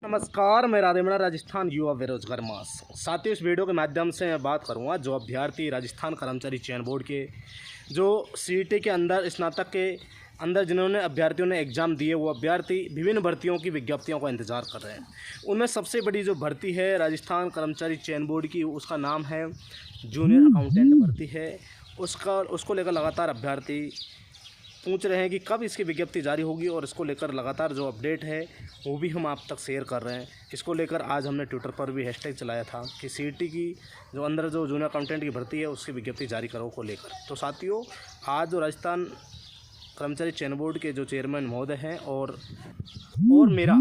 नमस्कार, मैं राधेमणा राजस्थान युवा बेरोजगार मास। साथियों, इस वीडियो के माध्यम से मैं बात करूंगा जो अभ्यर्थी राजस्थान कर्मचारी चयन बोर्ड के जो सीईटी के अंदर स्नातक के अंदर जिन्होंने अभ्यर्थियों ने एग्ज़ाम दिए, वो अभ्यर्थी विभिन्न भर्तियों की विज्ञप्तियों का इंतजार कर रहे हैं। उनमें सबसे बड़ी जो भर्ती है राजस्थान कर्मचारी चयन बोर्ड की, उसका नाम है जूनियर अकाउंटेंट भर्ती है। उसको लेकर लगातार अभ्यर्थी पूछ रहे हैं कि कब इसकी विज्ञप्ति जारी होगी, और इसको लेकर लगातार जो अपडेट है वो भी हम आप तक शेयर कर रहे हैं। इसको लेकर आज हमने ट्विटर पर भी हैशटैग चलाया था कि सीईटी की जो अंदर जो जूनियर अकाउंटेंट की भर्ती है उसकी विज्ञप्ति जारी करो को लेकर। तो साथियों, आज जो राजस्थान कर्मचारी चयन बोर्ड के जो चेयरमैन महोदय हैं और मेरा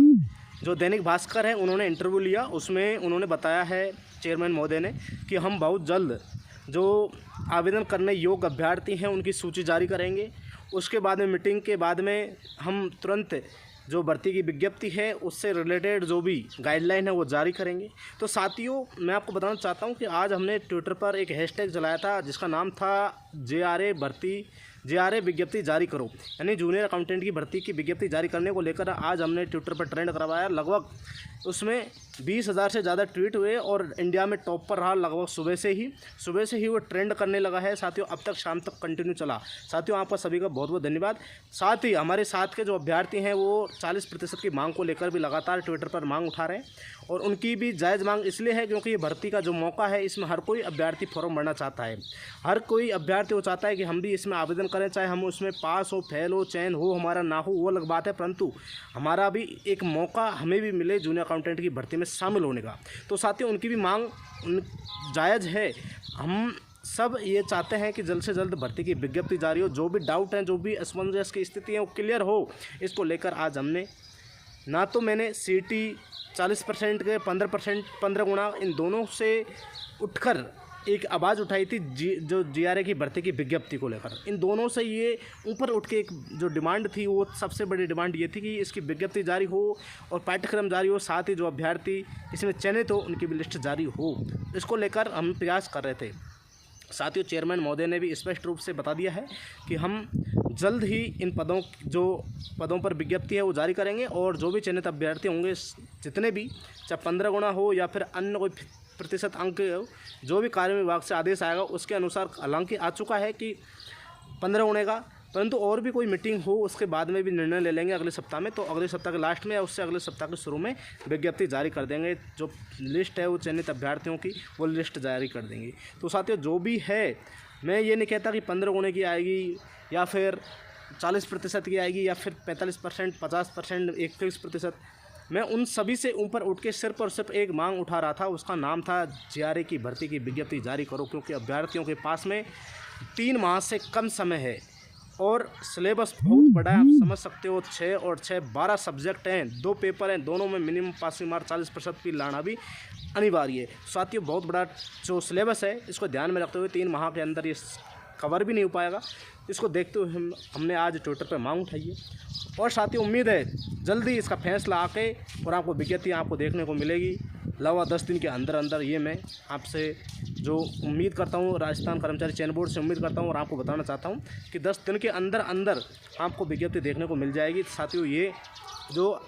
जो दैनिक भास्कर है, उन्होंने इंटरव्यू लिया। उसमें उन्होंने बताया है चेयरमैन महोदय ने कि हम बहुत जल्द जो आवेदन करने योग्य अभ्यर्थी हैं उनकी सूची जारी करेंगे। उसके बाद में मीटिंग के बाद में हम तुरंत जो भर्ती की विज्ञप्ति है उससे रिलेटेड जो भी गाइडलाइन है वो जारी करेंगे। तो साथियों, मैं आपको बताना चाहता हूं कि आज हमने ट्विटर पर एक हैशटैग चलाया था जिसका नाम था JRA विज्ञप्ति जारी करो, यानी जूनियर अकाउंटेंट की भर्ती की विज्ञप्ति जारी करने को लेकर आज हमने ट्विटर पर ट्रेंड करवाया। लगभग उसमें 20,000 से ज़्यादा ट्वीट हुए और इंडिया में टॉप पर रहा। लगभग सुबह से ही वो ट्रेंड करने लगा है साथियों। अब तक शाम तक कंटिन्यू चला। साथियों, आपका सभी का बहुत बहुत धन्यवाद। साथ ही हमारे साथ के जो अभ्यर्थी हैं वो 40% की मांग को लेकर भी लगातार ट्विटर पर मांग उठा रहे हैं, और उनकी भी जायज़ मांग इसलिए है क्योंकि ये भर्ती का जो मौका है इसमें हर कोई अभ्यर्थी फॉर्म भरना चाहता है। हर कोई अभ्यर्थी वो चाहता है कि हम भी इसमें आवेदन करें, चाहे हम उसमें पास हो, फेल हो, चयन हो हमारा ना हो, वो अलग बात है, परंतु हमारा भी एक मौका हमें भी मिले जूनियर अकाउंटेंट की भर्ती में शामिल होने का। तो साथियों, उनकी भी मांग जायज़ है। हम सब ये चाहते हैं कि जल्द से जल्द भर्ती की विज्ञप्ति जारी हो। जो भी डाउट हैं, जो भी असमंजस की स्थिति है वो क्लियर हो। इसको लेकर आज हमने ना तो मैंने सीईटी 40% के 15% 15 गुना इन दोनों से उठकर एक आवाज़ उठाई थी जो JRA की भर्ती की विज्ञप्ति को लेकर। इन दोनों से ये ऊपर उठ के एक जो डिमांड थी, वो सबसे बड़ी डिमांड ये थी कि इसकी विज्ञप्ति जारी हो और पाठ्यक्रम जारी हो, साथ ही जो अभ्यर्थी इसमें चयनित हो उनकी भी लिस्ट जारी हो। इसको लेकर हम प्रयास कर रहे थे। साथियों, चेयरमैन महोदय ने भी स्पष्ट रूप से बता दिया है कि हम जल्द ही इन पदों पर विज्ञप्ति है वो जारी करेंगे, और जो भी चयनित अभ्यर्थी होंगे, जितने भी, चाहे 15 गुना हो या फिर अन्य कोई प्रतिशत अंक हो, जो भी कार्य विभाग से आदेश आएगा उसके अनुसार, हालांकि आ चुका है कि 15 गुणे का, परंतु और भी कोई मीटिंग हो उसके बाद में भी निर्णय ले लेंगे अगले सप्ताह में। तो अगले सप्ताह के लास्ट में या उससे अगले सप्ताह के शुरू में विज्ञप्ति जारी कर देंगे। जो लिस्ट है वो चयनित अभ्यर्थियों की, वो लिस्ट जारी कर देंगे। तो साथियों, जो भी है, मैं ये नहीं कहता कि 15 गुणे की आएगी या फिर 40% की आएगी या फिर 45%, 50%, एक फिक्स प्रतिशत। मैं उन सभी से ऊपर उठ के सिर्फ और सिर्फ एक मांग उठा रहा था, उसका नाम था JRA की भर्ती की विज्ञप्ति जारी करो, क्योंकि अभ्यर्थियों के पास में 3 माह से कम समय है और सिलेबस बहुत बड़ा है। आप समझ सकते हो, 6 और 6 12 सब्जेक्ट हैं, 2 पेपर हैं, दोनों में मिनिमम पासिंग मार्क 40% की लाना भी अनिवार्य है। साथियों, बहुत बड़ा जो सिलेबस है इसको ध्यान में रखते हुए 3 माह के अंदर ये कवर भी नहीं हो पाएगा। इसको देखते हुए हमने आज ट्विटर पर मांग उठाई है, और साथियों, उम्मीद है जल्दी इसका फैसला आके और आपको विज्ञप्ति आपको देखने को मिलेगी। लगभग 10 दिन के अंदर अंदर ये मैं आपसे जो उम्मीद करता हूँ, राजस्थान कर्मचारी चयन बोर्ड से उम्मीद करता हूँ और आपको बताना चाहता हूँ कि 10 दिन के अंदर अंदर आपको विज्ञप्ति देखने को मिल जाएगी। साथियों, ये जो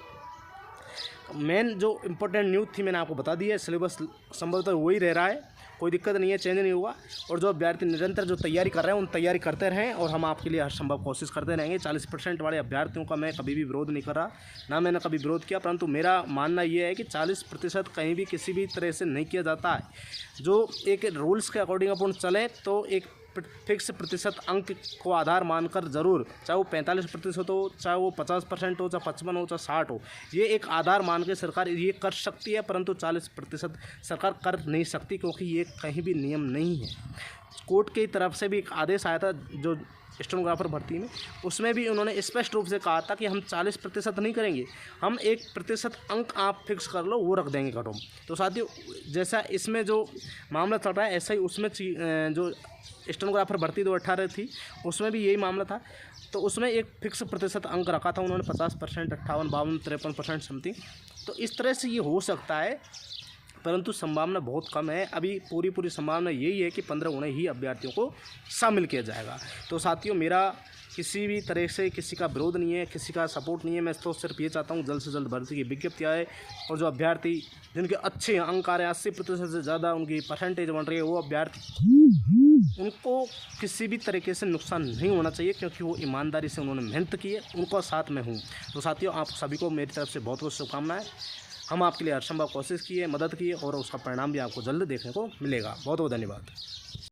मेन जो इम्पोर्टेंट न्यूज़ थी मैंने आपको बता दी है। सिलेबस संभवतः वही रह रहा है, कोई दिक्कत नहीं है, चेंज नहीं हुआ। और जो अभ्यर्थी निरंतर जो तैयारी कर रहे हैं उन तैयारी करते रहें, और हम आपके लिए हर संभव कोशिश करते रहेंगे। 40% वाले अभ्यर्थियों का मैं कभी भी विरोध नहीं कर रहा, ना मैंने कभी विरोध किया, परंतु मेरा मानना ये है कि 40% कहीं भी किसी भी तरह से नहीं किया जाता है। जो एक रूल्स के अकॉर्डिंग अपन चलें तो एक फिक्स प्रतिशत अंक को आधार मानकर ज़रूर, चाहे वो 45% हो, चाहे वो 50% हो, चाहे 55 हो, चाहे 60 हो, ये एक आधार मान के सरकार ये कर सकती है, परंतु 40% सरकार कर नहीं सकती, क्योंकि ये कहीं भी नियम नहीं है। कोर्ट की तरफ से भी एक आदेश आया था जो स्टेनोग्राफर भर्ती में, उसमें भी उन्होंने स्पष्ट रूप से कहा था कि हम 40% नहीं करेंगे, हम 1% अंक आप फिक्स कर लो, वो रख देंगे कट ऑफ। तो साथियों, जैसा इसमें जो मामला चल रहा है ऐसा ही उसमें जो स्टेनोग्राफर भर्ती 2018 थी उसमें भी यही मामला था। तो उसमें एक फिक्स प्रतिशत अंक रखा था उन्होंने, 50%, 58, 52, 53% समथिंग। तो इस तरह से ये हो सकता है, परंतु संभावना बहुत कम है। अभी पूरी संभावना यही है कि 15 गुणे ही अभ्यर्थियों को शामिल किया जाएगा। तो साथियों, मेरा किसी भी तरह से किसी का विरोध नहीं है, किसी का सपोर्ट नहीं है। मैं तो सिर्फ ये चाहता हूँ जल्द से जल्द भर्ती की विज्ञप्ति आए और जो अभ्यर्थी जिनके अच्छे अंक आ रहे हैं, 80% से ज़्यादा उनकी परसेंटेज बन रही है, वो अभ्यर्थी उनको किसी भी तरीके से नुकसान नहीं होना चाहिए, क्योंकि वो ईमानदारी से उन्होंने मेहनत की है, उनका साथ में हूँ। तो साथियों, आप सभी को मेरी तरफ से बहुत बहुत शुभकामनाएं। हम आपके लिए हर संभव कोशिश किए, मदद की और उसका परिणाम भी आपको जल्द देखने को मिलेगा। बहुत बहुत धन्यवाद।